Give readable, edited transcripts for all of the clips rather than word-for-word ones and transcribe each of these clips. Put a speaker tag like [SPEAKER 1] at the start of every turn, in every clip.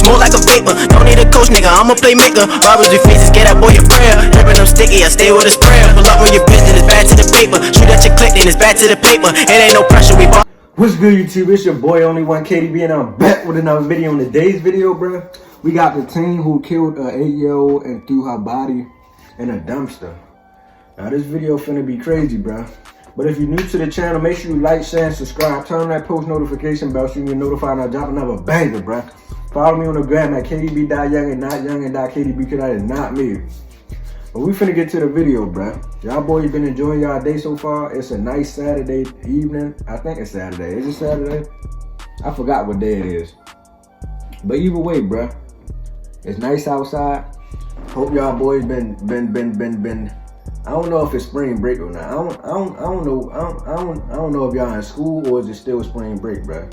[SPEAKER 1] more like a vapor. Don't need a coach, nigga, I'm a playmaker. Robbers with faces, get that boy a prayer. Drippin' them sticky, I stay with a sprayer. Pull up on your bitch, then it's back to the paper. Shoot at your click, then it's back to the paper. It ain't no pressure, we bought.
[SPEAKER 2] What's good, YouTube? It's your boy Only One KDB, and I'm back with another video. In today's video, bro, we got the teen who killed an 8-year-old and threw her body in a dumpster. Now this video finna be crazy, bro. But if you're new to the channel, make sure you like, share, and subscribe. Turn on that post notification bell so you can get notified when I drop another banger, bro. Follow me on the gram at KDB.young and not young and .KDB, because that is not me. But we finna get to the video, bro. Y'all boys been enjoying y'all day so far. It's a nice Saturday evening. I think it's Saturday. Is it Saturday? I forgot what day it is. But either way, bro, it's nice outside. Hope y'all boys been. I don't know if it's spring break or not. I don't know if y'all in school or is it still spring break, bro.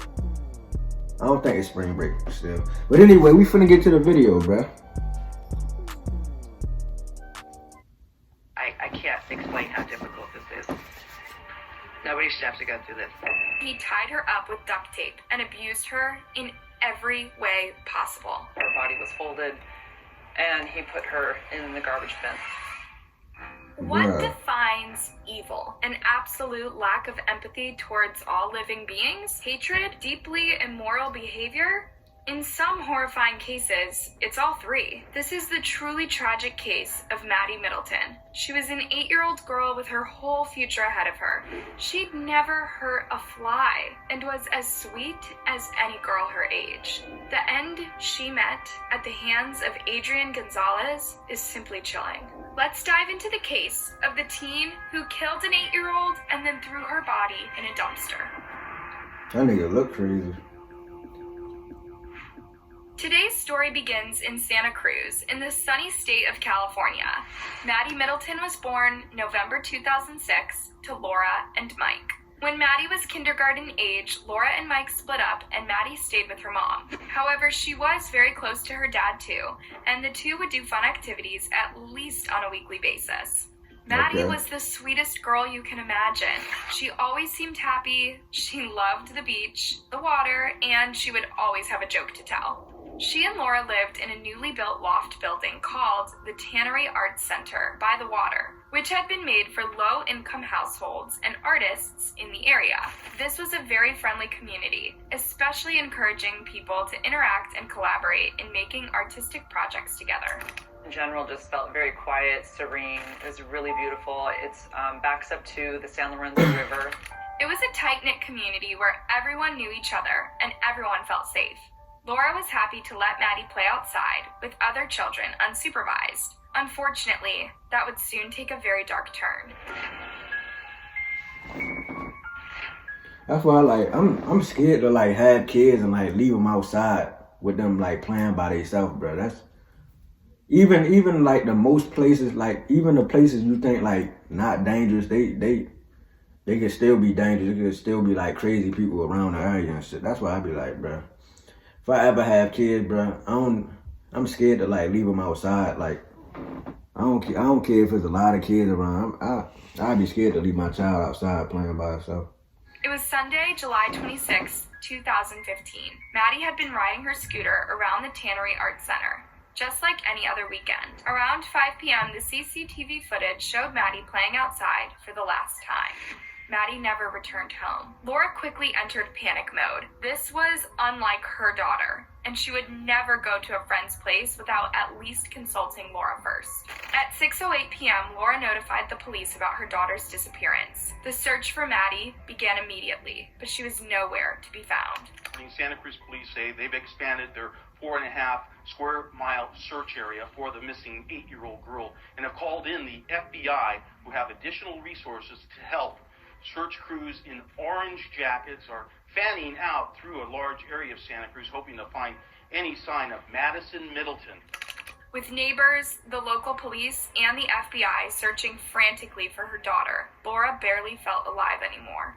[SPEAKER 2] I don't think it's spring break still. But anyway, we finna get to the video, bro.
[SPEAKER 3] I can't explain how difficult this is. Nobody should have to go through this.
[SPEAKER 4] He tied her up with duct tape and abused her in every way possible.
[SPEAKER 3] Her body was folded, and he put her in the garbage bin.
[SPEAKER 4] What defines evil? An absolute lack of empathy towards all living beings? Hatred? Deeply immoral behavior? In some horrifying cases, it's all three. This is the truly tragic case of Maddie Middleton. She was an 8-year-old girl with her whole future ahead of her. She'd never hurt a fly and was as sweet as any girl her age. The end she met at the hands of Adrian Gonzalez is simply chilling. Let's dive into the case of the teen who killed an 8-year-old and then threw her body in a dumpster.
[SPEAKER 2] That nigga look crazy.
[SPEAKER 4] Today's story begins in Santa Cruz, in the sunny state of California. Maddie Middleton was born November 2006 to Laura and Mike. When Maddie was kindergarten age, Laura and Mike split up and Maddie stayed with her mom. However, she was very close to her dad too, and the two would do fun activities at least on a weekly basis. Maddie was the sweetest girl you can imagine. She always seemed happy, she loved the beach, the water, and she would always have a joke to tell. She and Laura lived in a newly built loft building called the Tannery Arts Center by the water, which had been made for low-income households and artists in the area. This was a very friendly community, especially encouraging people to interact and collaborate in making artistic projects together.
[SPEAKER 3] In general, just felt very quiet, serene. It was really beautiful. It's backs up to the San Lorenzo River.
[SPEAKER 4] It was a tight-knit community where everyone knew each other and everyone felt safe. Laura was happy to let Maddie play outside with other children unsupervised. Unfortunately, that would soon take a very dark turn.
[SPEAKER 2] That's why I'm scared to have kids and leave them outside with them playing by themselves, bro. That's even the most places, even the places you think not dangerous, they can still be dangerous. There could still be crazy people around the area and shit. That's why I be bro, if I ever have kids, bro, I'm scared to leave them outside. I don't care if there's a lot of kids around. I'd be scared to leave my child outside playing by herself.
[SPEAKER 4] It was Sunday, July 26, 2015. Maddie had been riding her scooter around the Tannery Arts Center, just like any other weekend. Around 5 p.m., the CCTV footage showed Maddie playing outside for the last time. Maddie never returned home. Laura quickly entered panic mode. This was unlike her daughter, and she would never go to a friend's place without at least consulting Laura first. At 6:08 p.m., Laura notified the police about her daughter's disappearance. The search for Maddie began immediately, but she was nowhere to be found.
[SPEAKER 5] Santa Cruz police say they've expanded their 4.5 square mile search area for the missing 8-year-old girl and have called in the FBI, who have additional resources to help. Search crews in orange jackets are fanning out through a large area of Santa Cruz, hoping to find any sign of Madison Middleton.
[SPEAKER 4] With neighbors, the local police, and the FBI searching frantically for her daughter, Laura barely felt alive anymore.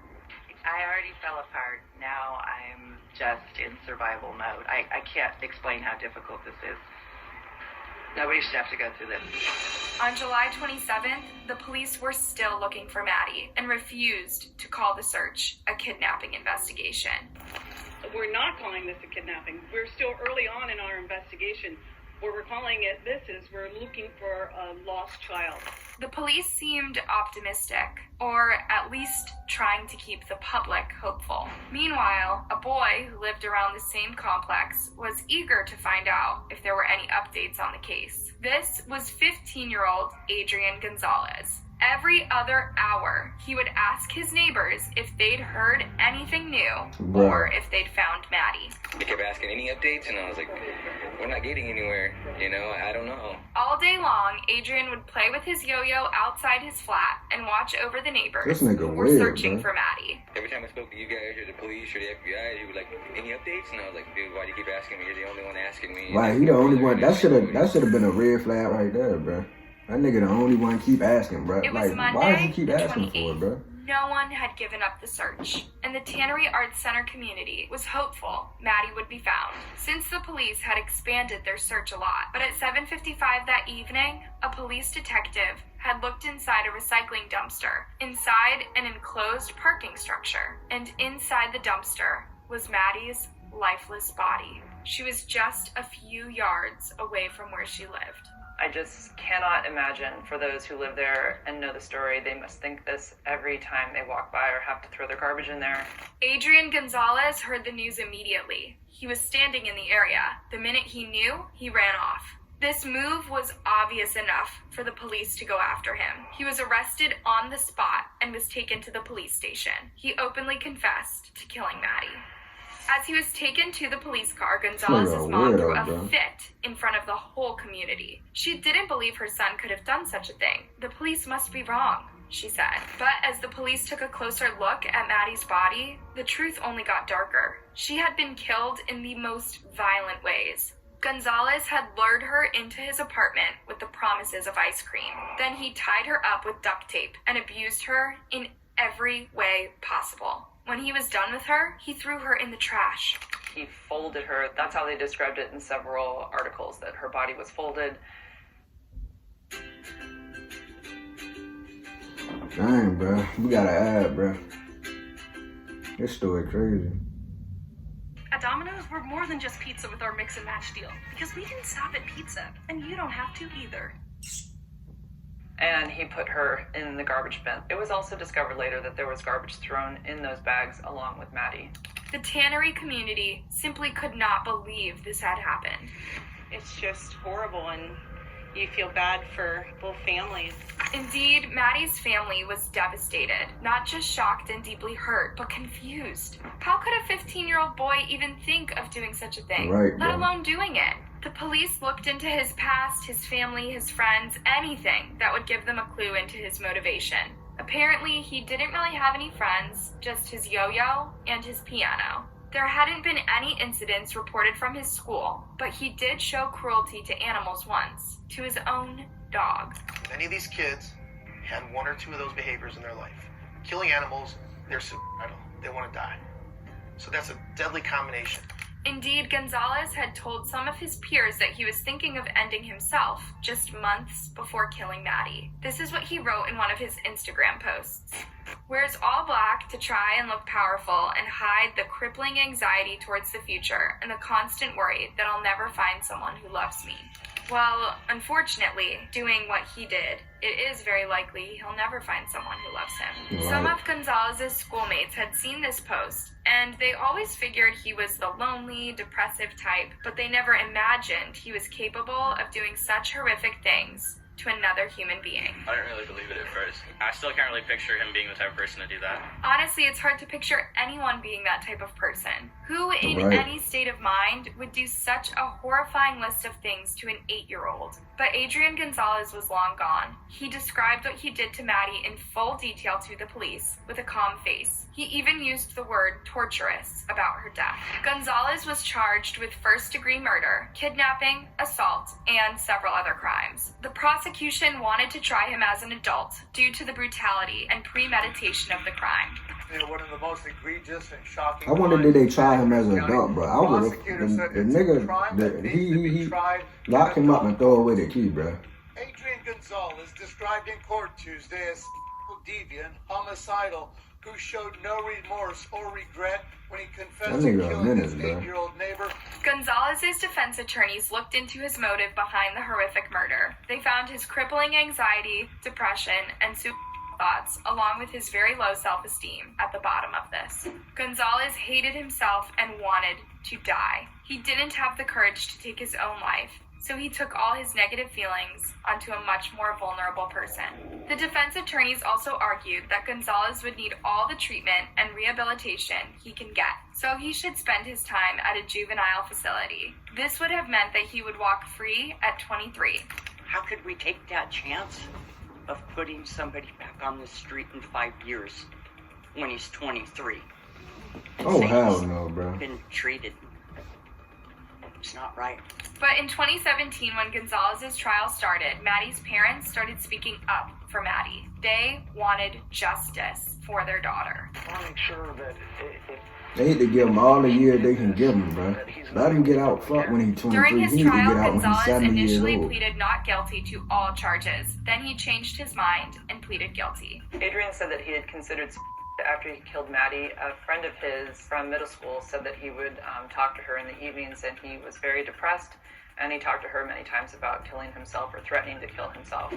[SPEAKER 3] I already fell apart. Now I'm just in survival mode. I can't explain how difficult this is. Nobody should have to go through this.
[SPEAKER 4] On July 27th, the police were still looking for Maddie and refused to call the search a kidnapping investigation.
[SPEAKER 6] We're not calling this a kidnapping. We're still early on in our investigation. What we're calling it this is we're looking for a lost child.
[SPEAKER 4] The police seemed optimistic, or at least trying to keep the public hopeful. Meanwhile, a boy who lived around the same complex was eager to find out if there were any updates on the case. This was 15-year-old Adrian Gonzalez. Every other hour, he would ask his neighbors if they'd heard anything new or if they'd found Maddie.
[SPEAKER 7] They kept asking any updates, and I was like, we're not getting anywhere, I don't know.
[SPEAKER 4] All day long, Adrian would play with his yo-yo outside his flat and watch over the neighbors who were searching for Maddie.
[SPEAKER 7] Every time I spoke to you guys or the police or the FBI, he would like, any updates? And I was like, dude, why do you keep asking me? You're the only one asking me.
[SPEAKER 2] Why, he the only one? That should have been a red flag right there, bro. That nigga the only one keep asking, bro.
[SPEAKER 4] It was Monday,
[SPEAKER 2] why does he keep asking
[SPEAKER 4] 28th.
[SPEAKER 2] for it, bro?
[SPEAKER 4] No one had given up the search, and the Tannery Arts Center community was hopeful Maddie would be found, since the police had expanded their search a lot. But at 7:55 that evening, a police detective had looked inside a recycling dumpster, inside an enclosed parking structure, and inside the dumpster was Maddie's lifeless body. She was just a few yards away from where she lived.
[SPEAKER 3] I just cannot imagine, for those who live there and know the story, they must think this every time they walk by or have to throw their garbage in there.
[SPEAKER 4] Adrian Gonzalez heard the news immediately. He was standing in the area. The minute he knew, he ran off. This move was obvious enough for the police to go after him. He was arrested on the spot and was taken to the police station. He openly confessed to killing Maddie. As he was taken to the police car, Gonzalez's mom threw a fit in front of the whole community. She didn't believe her son could have done such a thing. The police must be wrong, she said. But as the police took a closer look at Maddie's body, the truth only got darker. She had been killed in the most violent ways. Gonzalez had lured her into his apartment with the promises of ice cream. Then he tied her up with duct tape and abused her in every way possible. When he was done with her, he threw her in the trash.
[SPEAKER 3] He folded her. That's how they described it in several articles, that her body was folded.
[SPEAKER 2] Dang, bro. We gotta add, bro. This story crazy.
[SPEAKER 8] At Domino's, we're more than just pizza with our mix and match deal, because we can stop at pizza, and you don't have to either.
[SPEAKER 3] And he put her in the garbage bin. It was also discovered later that there was garbage thrown in those bags along with Maddie.
[SPEAKER 4] The Tannery community simply could not believe this had happened.
[SPEAKER 6] It's just horrible, and you feel bad for both families.
[SPEAKER 4] Indeed, Maddie's family was devastated, not just shocked and deeply hurt, but confused. How could a 15-year-old boy even think of doing such a thing, let alone doing it? The police looked into his past, his family, his friends, anything that would give them a clue into his motivation. Apparently, he didn't really have any friends, just his yo-yo and his piano. There hadn't been any incidents reported from his school, but he did show cruelty to animals once, to his own dog.
[SPEAKER 9] Many of these kids had one or two of those behaviors in their life. Killing animals, they're suicidal. They want to die. So that's a deadly combination.
[SPEAKER 4] Indeed, Gonzalez had told some of his peers that he was thinking of ending himself just months before killing Maddie. This is what he wrote in one of his Instagram posts. Wears all black to try and look powerful and hide the crippling anxiety towards the future and the constant worry that I'll never find someone who loves me. Well, unfortunately, doing what he did, it is very likely he'll never find someone who loves him. Some of Gonzalez's schoolmates had seen this post, and they always figured he was the lonely, depressive type, but they never imagined he was capable of doing such horrific things to another human being.
[SPEAKER 10] I didn't really believe it at first. I still can't really picture him being the type of person to do that.
[SPEAKER 4] Honestly, it's hard to picture anyone being that type of person. Who in any state of mind would do such a horrifying list of things to an 8-year-old? But Adrian Gonzalez was long gone. He described what he did to Maddie in full detail to the police, with a calm face. He even used the word torturous about her death. Gonzalez was charged with first-degree murder, kidnapping, assault, and several other crimes. The prosecution wanted to try him as an adult due to the brutality and premeditation of the crime.
[SPEAKER 11] One of the most egregious and shocking.
[SPEAKER 2] I wonder did they try him as an adult, bro? I would have. The nigga, he lock him up and throw away the key, bro.
[SPEAKER 11] Adrian Gonzalez, described in court Tuesday as deviant, homicidal, who showed no remorse or regret when he
[SPEAKER 2] That
[SPEAKER 11] confessed to
[SPEAKER 2] nigga a
[SPEAKER 11] killing his
[SPEAKER 2] menace, bro.
[SPEAKER 11] 8-year-old neighbor.
[SPEAKER 4] Gonzalez's defense attorneys looked into his motive behind the horrific murder. They found his crippling anxiety, depression, and suicidal thoughts, along with his very low self-esteem, at the bottom of this. Gonzalez hated himself and wanted to die. He didn't have the courage to take his own life, so he took all his negative feelings onto a much more vulnerable person. The defense attorneys also argued that Gonzalez would need all the treatment and rehabilitation he can get, so he should spend his time at a juvenile facility. This would have meant that he would walk free at 23.
[SPEAKER 12] How could we take that chance of putting somebody back on the street in 5 years when he's 23?
[SPEAKER 2] Oh, hell no, bro.
[SPEAKER 12] Been treated. It's not right.
[SPEAKER 4] But in 2017, when Gonzalez's trial started, Maddie's parents started speaking up for Maddie. They wanted justice for their daughter.
[SPEAKER 13] I want to make sure that
[SPEAKER 2] They need to give him all the years they can give him, bro. Let him get out fuck when he's 23.
[SPEAKER 4] During his
[SPEAKER 2] He need to
[SPEAKER 4] trial,
[SPEAKER 2] get out when he's
[SPEAKER 4] Gonzalez
[SPEAKER 2] 70 years
[SPEAKER 4] initially
[SPEAKER 2] old.
[SPEAKER 4] pleaded not guilty to all charges. Then he changed his mind and pleaded guilty.
[SPEAKER 14] Adrian said that he had considered after he killed Maddie. A friend of his from middle school said that he would talk to her in the evenings, and he was very depressed, and he talked to her many times about killing himself or threatening to kill himself.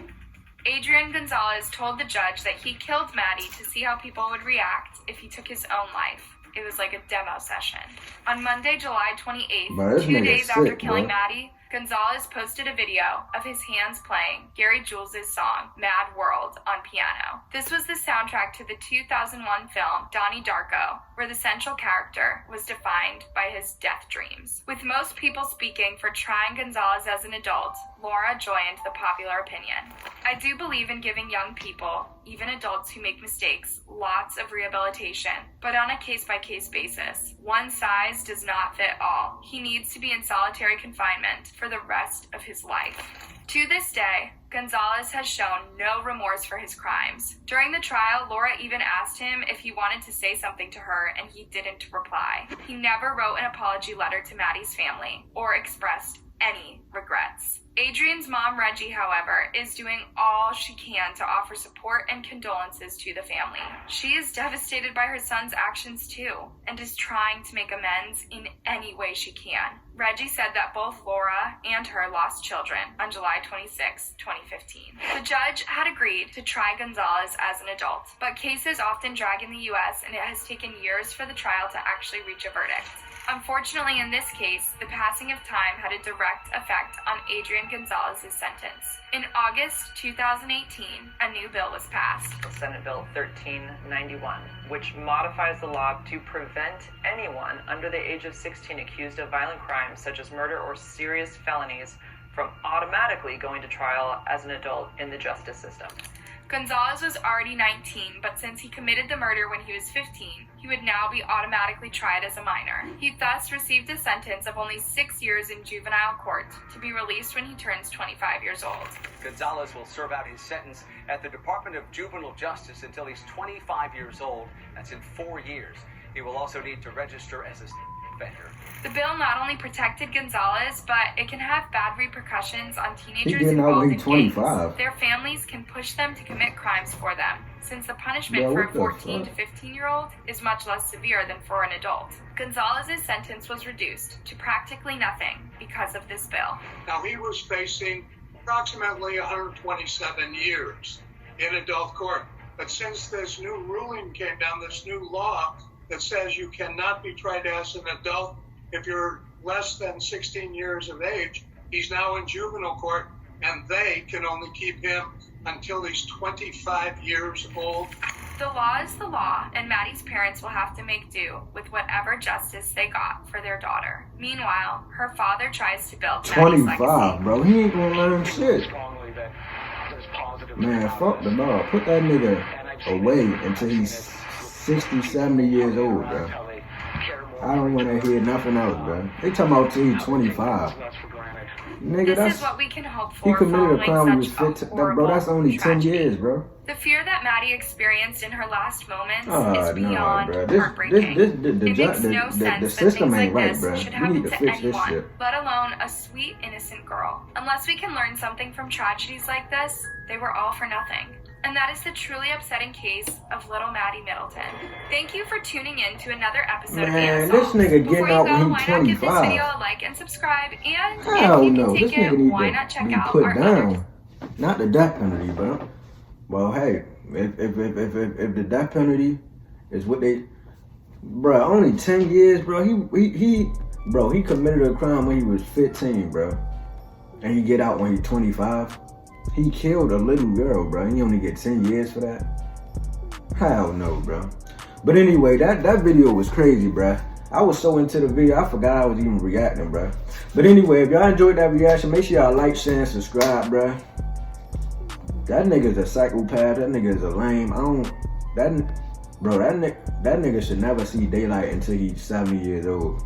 [SPEAKER 4] Adrian Gonzalez told the judge that he killed Maddie to see how people would react if he took his own life. It was like a demo session. On Monday, July 28th,
[SPEAKER 2] Bro, this
[SPEAKER 4] 2
[SPEAKER 2] nigga
[SPEAKER 4] days
[SPEAKER 2] sick,
[SPEAKER 4] after killing
[SPEAKER 2] bro.
[SPEAKER 4] Maddie, Gonzalez posted a video of his hands playing Gary Jules' song, Mad World, on piano. This was the soundtrack to the 2001 film, Donnie Darko, where the central character was defined by his death dreams. With most people speaking for trying Gonzalez as an adult, Laura joined the popular opinion. I do believe in giving young people, even adults who make mistakes, lots of rehabilitation, but on a case-by-case basis. One size does not fit all. He needs to be in solitary confinement for the rest of his life. To this day, Gonzalez has shown no remorse for his crimes. During the trial, Laura even asked him if he wanted to say something to her, and he didn't reply. He never wrote an apology letter to Maddie's family or expressed any regrets. Adrian's mom, Reggie, however, is doing all she can to offer support and condolences to the family. She is devastated by her son's actions too, and is trying to make amends in any way she can. Reggie said that both Laura and her lost children on July 26, 2015. The judge had agreed to try Gonzalez as an adult, but cases often drag in the U.S., and it has taken years for the trial to actually reach a verdict. Unfortunately, in this case, the passing of time had a direct effect on Adrian Gonzalez's sentence. In August 2018, a new bill was passed.
[SPEAKER 14] Senate Bill 1391, which modifies the law to prevent anyone under the age of 16 accused of violent crimes such as murder or serious felonies from automatically going to trial as an adult in the justice system.
[SPEAKER 4] Gonzalez was already 19, but since he committed the murder when he was 15, he would now be automatically tried as a minor. He thus received a sentence of only 6 years in juvenile court to be released when he turns 25 years old.
[SPEAKER 15] Gonzalez will serve out his sentence at the Department of Juvenile Justice until he's 25 years old. That's in 4 years. He will also need to register as a offender.
[SPEAKER 4] The bill not only protected Gonzalez, but it can have bad repercussions on
[SPEAKER 2] He
[SPEAKER 4] teenagers
[SPEAKER 2] getting out
[SPEAKER 4] involved
[SPEAKER 2] when
[SPEAKER 4] in
[SPEAKER 2] he's 25.
[SPEAKER 4] gangs. Their families can push them to commit crimes for them, since the punishment
[SPEAKER 2] Bro,
[SPEAKER 4] for a
[SPEAKER 2] what the
[SPEAKER 4] 14
[SPEAKER 2] fuck?
[SPEAKER 4] to 15-year-old is much less severe than for an adult. Gonzalez's sentence was reduced to practically nothing because of this bill.
[SPEAKER 11] Now, he was facing approximately 127 years in adult court. But since this new ruling came down, this new law that says you cannot be tried as an adult if you're less than 16 years of age, he's now in juvenile court, and they can only keep him until he's 25 years old.
[SPEAKER 4] The law is the law, and Maddie's parents will have to make do with whatever justice they got for their daughter. Meanwhile, her father tries to build Maddie's legacy.
[SPEAKER 2] 25, bro. He ain't gonna learn shit. Man, fuck the law. Put that nigga away until he's 60, 70 years old, bro. I don't want to hear nothing else, bro. They talking about till he's 25. Nigga,
[SPEAKER 4] This is what we can hope
[SPEAKER 2] he
[SPEAKER 4] for
[SPEAKER 2] committed a crime when he
[SPEAKER 4] following
[SPEAKER 2] was
[SPEAKER 4] such
[SPEAKER 2] 15. Bro, that's only 10 years, bro.
[SPEAKER 4] The fear that Maddie experienced in her last moments
[SPEAKER 2] Oh,
[SPEAKER 4] is
[SPEAKER 2] no,
[SPEAKER 4] beyond
[SPEAKER 2] bro.
[SPEAKER 4] heartbreaking. It makes no
[SPEAKER 2] The
[SPEAKER 4] sense that
[SPEAKER 2] system
[SPEAKER 4] things
[SPEAKER 2] ain't
[SPEAKER 4] like
[SPEAKER 2] right,
[SPEAKER 4] this
[SPEAKER 2] bro.
[SPEAKER 4] should
[SPEAKER 2] We
[SPEAKER 4] happen
[SPEAKER 2] need to
[SPEAKER 4] to
[SPEAKER 2] fix this
[SPEAKER 4] anyone,
[SPEAKER 2] shit.
[SPEAKER 4] let alone a sweet, innocent girl. Unless we can learn something from tragedies like this, they were all for nothing. And that is the truly upsetting case of little Maddie Middleton. Thank you for tuning in to another episode of
[SPEAKER 2] Man,
[SPEAKER 4] Unsolved.
[SPEAKER 2] this nigga
[SPEAKER 4] Before
[SPEAKER 2] getting
[SPEAKER 4] you
[SPEAKER 2] out
[SPEAKER 4] go,
[SPEAKER 2] when
[SPEAKER 4] why
[SPEAKER 2] he's
[SPEAKER 4] not give this
[SPEAKER 2] 25.
[SPEAKER 4] video a like and subscribe? And
[SPEAKER 2] Hell
[SPEAKER 4] if you
[SPEAKER 2] no,
[SPEAKER 4] can
[SPEAKER 2] this
[SPEAKER 4] take
[SPEAKER 2] nigga
[SPEAKER 4] it,
[SPEAKER 2] need
[SPEAKER 4] why
[SPEAKER 2] to
[SPEAKER 4] not check
[SPEAKER 2] be
[SPEAKER 4] out
[SPEAKER 2] put
[SPEAKER 4] our
[SPEAKER 2] down. Not the death penalty, bro. Well, hey, if the death penalty is what they, bro, only 10 years, bro. He committed a crime when he was 15, bro, and he get out when he's 25. He killed a little girl, bro. He only get 10 years for that. Hell no, bro. But anyway, that video was crazy, bro. I was so into the video, I forgot I was even reacting, bro. But anyway, if y'all enjoyed that reaction, make sure y'all like, share, and subscribe, bro. That nigga's a psychopath. That nigga is a lame. That nigga should never see daylight until he's 70 years old.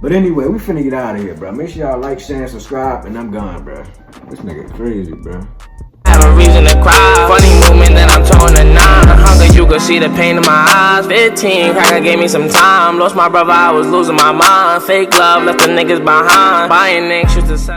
[SPEAKER 2] But anyway, we finna get out of here, bro. Make sure y'all like, share, and subscribe, and I'm gone, bro. This nigga crazy, bro.
[SPEAKER 13] Have a reason to cry. Funny movement that I'm torn to 9. Hunger, you could see the pain in my eyes. 15, cracker gave me some time. Lost my brother, I was losing my mind. Fake love, left the niggas behind. Buying anxious to sell.